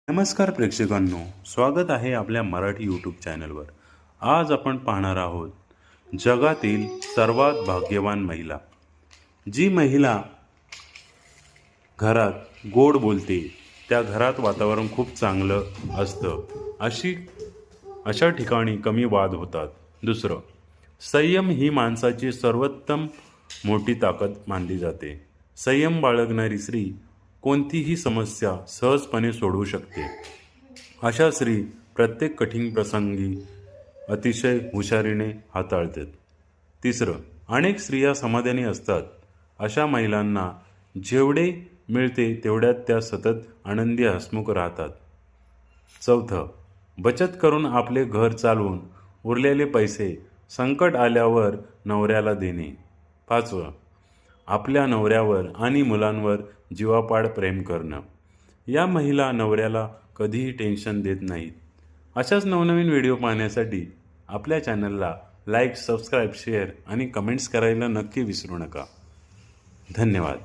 नमस्कार प्रेक्षकांनो, स्वागत आहे आपल्या मराठी यूट्यूब चॅनलवर। आज आपण पाहणार आहोत जगातील सर्वात भाग्यवान महिला। जी महिला घरात गोड बोलते, त्या घरात वातावरण खूप चांगलं असतं। अशा ठिकाणी कमी वाद होतात। दुसरं, संयम ही माणसाची सर्वोत्तम मोठी ताकद मानली जाते। संयम बाळगणारी स्त्री कोणतीही समस्या सहजपणे सोडवू शकते। अशा स्त्री प्रत्येक कठीण प्रसंगी अतिशय हुशारीने हाताळतात। तिसरं, अनेक स्त्रिया समाधानी असतात। अशा महिलांना जेवढे मिळते तेवढ्यात त्या सतत आनंदी हसमुख राहतात। चौथं, बचत करून आपले घर चालवून उरलेले पैसे संकट आल्यावर नवऱ्याला देणे। पाचवं, आपल्या नवऱ्यावर आणि मुलांवर जीवापाड प्रेम करणं। या महिला नवऱ्याला कधीही टेन्शन देत नाहीत। अशाच नवनवीन व्हिडिओ पाहण्यासाठी आपल्या चॅनलला लाईक, सबस्क्राईब, शेअर आणि कमेंट्स करायला नक्की विसरू नका। धन्यवाद।